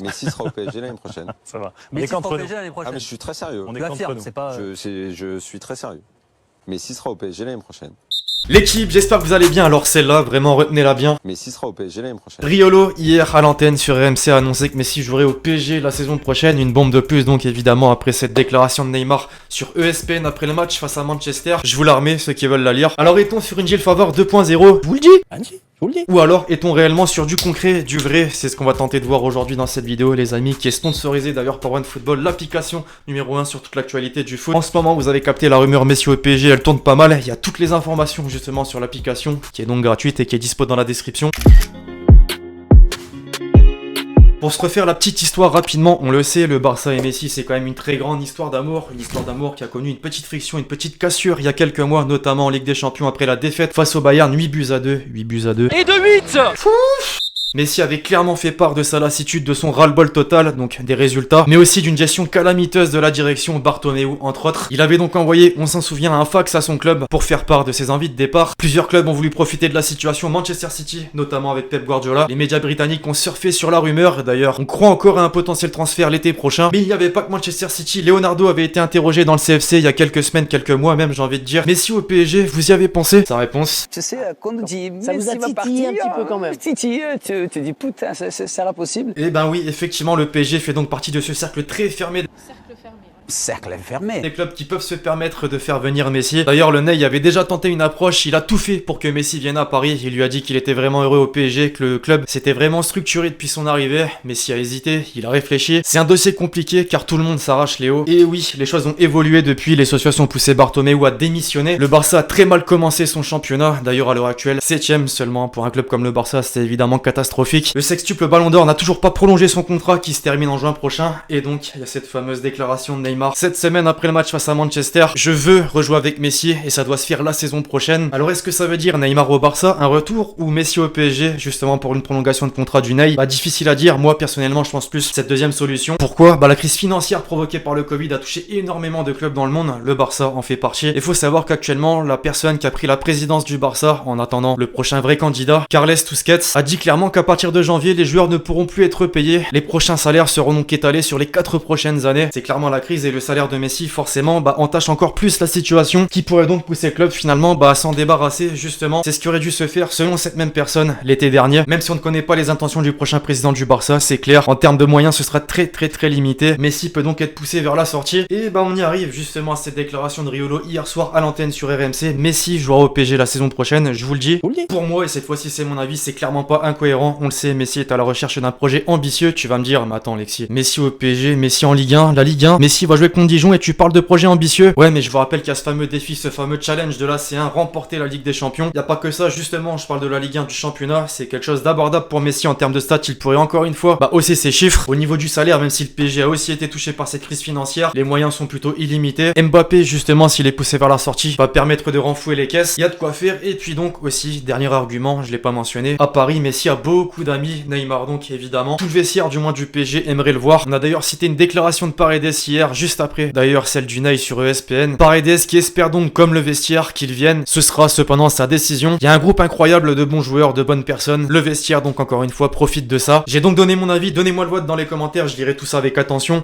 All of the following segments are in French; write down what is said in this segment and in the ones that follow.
Messi sera au PSG l'année prochaine. Ça va. Mais Mais sera au qu'entre nous. PSG l'année prochaine. Ah mais je suis très sérieux. On est Tu qu'entre affirmes, nous. c'est pas. Je suis très sérieux. Messi sera au PSG l'année prochaine. L'équipe, j'espère que vous allez bien. Alors celle-là, vraiment retenez-la bien. Messi sera au PSG l'année prochaine. Riolo, hier à l'antenne sur RMC, a annoncé que Messi jouerait au PSG la saison prochaine. Une bombe de plus donc évidemment après cette déclaration de Neymar sur ESPN après le match face à Manchester. Je vous la remets, ceux qui veulent la lire. Alors est-on sur une Gilles Favre 2.0 Je vous le dis. Andy, je vous le dis. Ou alors est-on réellement sur du concret, du vrai? C'est ce qu'on va tenter de voir aujourd'hui dans cette vidéo les amis, qui est sponsorisée d'ailleurs par OneFootball, l'application numéro 1 sur toute l'actualité du foot. En ce moment vous avez capté la rumeur Messi au PSG, elle tourne pas mal, il y a toutes les informations justement sur l'application, qui est donc gratuite et qui est dispo dans la description. Pour se refaire la petite histoire rapidement, on le sait, le Barça et Messi c'est quand même une très grande histoire d'amour, une histoire d'amour qui a connu une petite friction, une petite cassure il y a quelques mois, notamment en Ligue des Champions après la défaite face au Bayern, 8 buts à 2. Et de 8. Messi avait clairement fait part de sa lassitude, de son ras-le-bol total, donc des résultats, mais aussi d'une gestion calamiteuse de la direction Bartomeu, entre autres. Il avait donc envoyé, on s'en souvient, un fax à son club pour faire part de ses envies de départ. Plusieurs clubs ont voulu profiter de la situation, Manchester City, notamment avec Pep Guardiola. Les médias britanniques ont surfé sur la rumeur, d'ailleurs, on croit encore à un potentiel transfert l'été prochain. Mais il n'y avait pas que Manchester City, Leonardo avait été interrogé dans le CFC il y a quelques semaines, quelques mois même, j'ai envie de dire. Messi au PSG, vous y avez pensé? Sa réponse: Tu sais, quand on dit Ça vous a Messi va titillé un partir, petit peu quand même. Titillé, tu dis putain, ça sera possible. Eh ben oui, effectivement, le PSG fait donc partie de ce cercle très fermé Cercle fermé. des clubs qui peuvent se permettre de faire venir Messi. D'ailleurs, le Ney avait déjà tenté une approche, il a tout fait pour que Messi vienne à Paris. Il lui a dit qu'il était vraiment heureux au PSG, que le club s'était vraiment structuré depuis son arrivée. Messi a hésité, il a réfléchi. C'est un dossier compliqué car tout le monde s'arrache les hauts. Et oui, les choses ont évolué depuis, les socios ont poussé Bartomeu à démissionner. Le Barça a très mal commencé son championnat, d'ailleurs à l'heure actuelle, 7ème seulement. Pour un club comme le Barça, c'est évidemment catastrophique. Le sextuple Ballon d'Or n'a toujours pas prolongé son contrat qui se termine en juin prochain. Et donc, il y a cette fameuse déclaration de Neymar cette semaine après le match face à Manchester: je veux rejouer avec Messi et ça doit se faire la saison prochaine. Alors est-ce que ça veut dire Neymar au Barça, un retour, ou Messi au PSG justement pour une prolongation de contrat du Ney? Bah difficile à dire, moi personnellement je pense plus cette deuxième solution. Pourquoi? Bah la crise financière provoquée par le Covid a touché énormément de clubs dans le monde, le Barça en fait partie. Il faut savoir qu'actuellement la personne qui a pris la présidence du Barça en attendant le prochain vrai candidat, Carles Tusquets, a dit clairement qu'à partir de janvier les joueurs ne pourront plus être payés. Les prochains salaires seront donc étalés sur les 4 prochaines années. C'est clairement la crise et le salaire de Messi forcément entache encore plus la situation, qui pourrait donc pousser le club finalement à s'en débarrasser justement. C'est ce qui aurait dû se faire selon cette même personne l'été dernier. Même si on ne connaît pas les intentions du prochain président du Barça, c'est clair, en termes de moyens ce sera très limité. Messi peut donc être poussé vers la sortie et on y arrive justement à cette déclaration de Riolo hier soir à l'antenne sur RMC. Messi jouera au PSG la saison prochaine, je vous le dis. Pour moi, et cette fois-ci c'est mon avis, c'est clairement pas incohérent. On le sait, Messi est à la recherche d'un projet ambitieux. Tu vas me dire, mais attends Alexis, Messi au PSG, Messi en Ligue 1, la Ligue 1, Messi va jouer contre Dijon et tu parles de projet ambitieux? Ouais, mais je vous rappelle qu'il y a ce fameux défi, ce fameux challenge de la C1, remporter la Ligue des Champions. Il y a pas que ça, justement, je parle de la Ligue 1, du championnat, c'est quelque chose d'abordable pour Messi en termes de stats. Il pourrait encore une fois hausser ses chiffres. Au niveau du salaire, même si le PSG a aussi été touché par cette crise financière, les moyens sont plutôt illimités. Mbappé, justement, s'il est poussé vers la sortie, va permettre de renflouer les caisses. Il y a de quoi faire. Et puis donc aussi, dernier argument, je l'ai pas mentionné, à Paris, Messi a beaucoup d'amis, Neymar donc évidemment. Tout le vestiaire du moins du PSG aimerait le voir. On a d'ailleurs cité une déclaration de Paredes hier, juste après d'ailleurs celle du Ney sur ESPN. Paredes qui espère donc, comme le vestiaire, qu'il vienne. Ce sera cependant sa décision. Il y a un groupe incroyable de bons joueurs, de bonnes personnes. Le vestiaire donc encore une fois profite de ça. J'ai donc donné mon avis, donnez-moi le vote dans les commentaires, je lirai tout ça avec attention.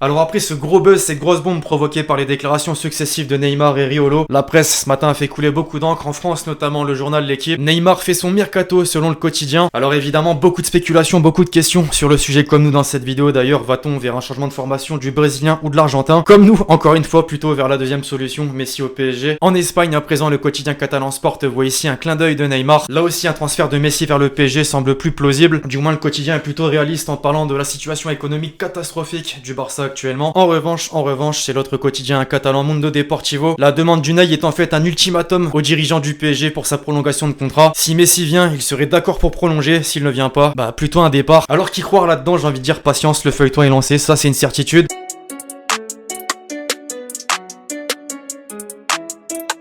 Alors après ce gros buzz, cette grosse bombe provoquée par les déclarations successives de Neymar et Riolo, la presse ce matin a fait couler beaucoup d'encre en France, notamment le journal L'Équipe. Neymar fait son mercato selon le quotidien. Alors évidemment, beaucoup de spéculations, beaucoup de questions sur le sujet comme nous dans cette vidéo. D'ailleurs, va-t-on vers un changement de formation du Brésilien ou de l'Argentin? Comme nous, encore une fois, plutôt vers la deuxième solution, Messi au PSG. En Espagne, à présent, le quotidien catalan Sport voit ici un clin d'œil de Neymar. Là aussi, un transfert de Messi vers le PSG semble plus plausible. Du moins, le quotidien est plutôt réaliste en parlant de la situation économique catastrophique du Barça actuellement. En revanche, c'est l'autre quotidien catalan Mundo Deportivo. La demande du Ney est en fait un ultimatum aux dirigeants du PSG pour sa prolongation de contrat. Si Messi vient, il serait d'accord pour prolonger. S'il ne vient pas, plutôt un départ. Alors qu'y croire là-dedans, j'ai envie de dire patience, le feuilleton est lancé, ça c'est une certitude.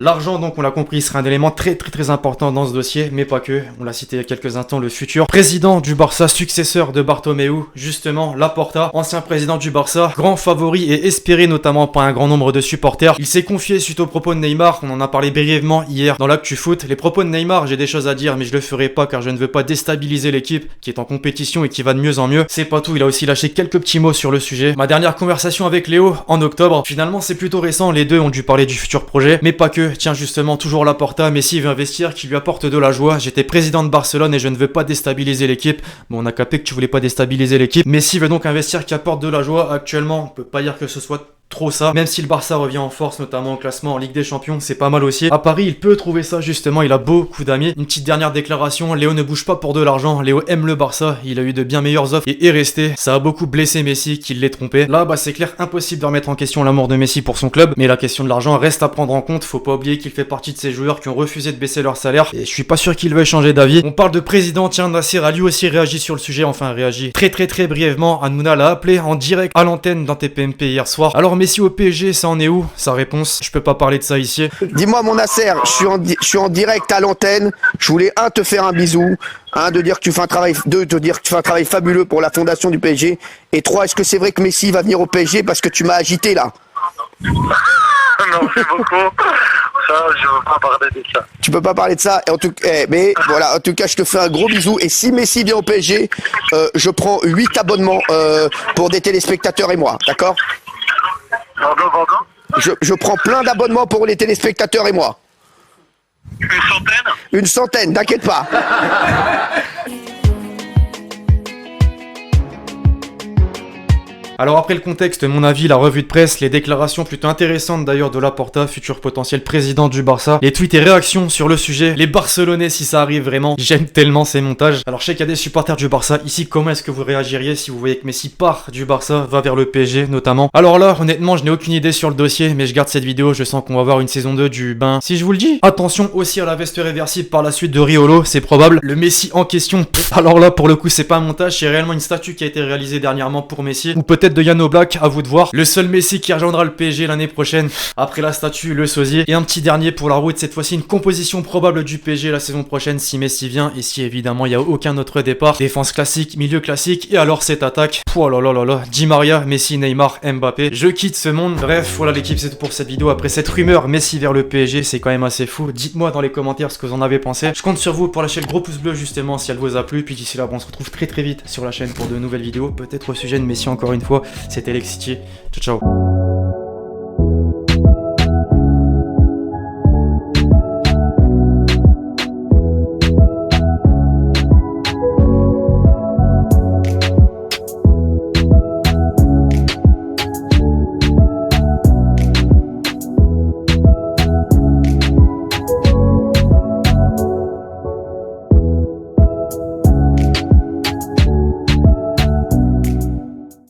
L'argent, donc, on l'a compris, sera un élément très important dans ce dossier, mais pas que. On l'a cité il y a quelques instants, le futur président du Barça, successeur de Bartomeu, justement, Laporta, ancien président du Barça, grand favori et espéré notamment par un grand nombre de supporters. Il s'est confié suite aux propos de Neymar, on en a parlé brièvement hier dans l'actu foot. Les propos de Neymar, j'ai des choses à dire, mais je le ferai pas car je ne veux pas déstabiliser l'équipe qui est en compétition et qui va de mieux en mieux. C'est pas tout, il a aussi lâché quelques petits mots sur le sujet. Ma dernière conversation avec Léo, en octobre, finalement c'est plutôt récent, les deux ont dû parler du futur projet, mais pas que. Tiens, justement, toujours Laporta, Messi veut investir, qui lui apporte de la joie. J'étais président de Barcelone et je ne veux pas déstabiliser l'équipe. Bon, on a capté que tu voulais pas déstabiliser l'équipe. Messi veut donc investir, qui apporte de la joie. Actuellement, on peut pas dire que ce soit trop ça, même si le Barça revient en force, notamment au classement en Ligue des Champions, c'est pas mal aussi. À Paris, il peut trouver ça justement, il a beaucoup d'amis. Une petite dernière déclaration, Léo ne bouge pas pour de l'argent, Léo aime le Barça, il a eu de bien meilleures offres et est resté. Ça a beaucoup blessé Messi, qu'il l'ait trompé. Là, bah c'est clair, impossible de remettre en question l'amour de Messi pour son club, mais la question de l'argent reste à prendre en compte. Faut pas oublier qu'il fait partie de ces joueurs qui ont refusé de baisser leur salaire, et je suis pas sûr qu'il veuille changer d'avis. On parle de président, tiens, Nasser a lui aussi réagi sur le sujet, enfin réagi très brièvement. Hanouna l'a appelé en direct à l'antenne dans TPMP hier soir. Alors Messi au PSG, ça en est où? Sa réponse, je peux pas parler de ça ici. Dis-moi mon Nasser, je suis en direct à l'antenne. Je voulais te faire un bisou, de dire que tu fais un travail, de dire que tu fais un travail fabuleux pour la fondation du PSG. Et 3, est-ce que c'est vrai que Messi va venir au PSG parce que tu m'as agité là? Non, c'est beaucoup. Ça, je veux pas parler de ça. Tu peux pas parler de ça. Et en tout, mais voilà, en tout cas, je te fais un gros bisou. Et si Messi vient au PSG, je prends 8 abonnements pour des téléspectateurs et moi, d'accord? Je prends plein d'abonnements pour les téléspectateurs et moi. Une centaine? Une centaine, t'inquiète pas. Alors après le contexte, mon avis, la revue de presse, les déclarations plutôt intéressantes d'ailleurs de Laporta, futur potentiel président du Barça, les tweets et réactions sur le sujet, les Barcelonais si ça arrive vraiment, j'aime tellement ces montages. Alors je sais qu'il y a des supporters du Barça ici, comment est-ce que vous réagiriez si vous voyez que Messi part du Barça, va vers le PSG notamment? Alors là, honnêtement, je n'ai aucune idée sur le dossier, mais je garde cette vidéo, je sens qu'on va avoir une saison 2 du bain. Si je vous le dis, attention aussi à la veste réversible par la suite de Riolo, c'est probable. Le Messi en question, alors là pour le coup c'est pas un montage, c'est réellement une statue qui a été réalisée dernièrement pour Messi, ou peut-être de Yann Oblak, à vous de voir. Le seul Messi qui rejoindra le PSG l'année prochaine, après la statue, le sosie. Et un petit dernier pour la route, cette fois-ci une composition probable du PSG la saison prochaine si Messi vient, et si évidemment il n'y a aucun autre départ. Défense classique, milieu classique, et alors cette attaque, oh là là là là, Di Maria, Messi, Neymar, Mbappé, je quitte ce monde. Bref, voilà l'équipe, c'est tout pour cette vidéo. Après cette rumeur Messi vers le PSG, c'est quand même assez fou. Dites-moi dans les commentaires ce que vous en avez pensé. Je compte sur vous pour lâcher le gros pouce bleu justement si elle vous a plu, puis d'ici là, on se retrouve très vite sur la chaîne pour de nouvelles vidéos, peut-être au sujet de Messi encore une fois. C'était Lexity, ciao ciao.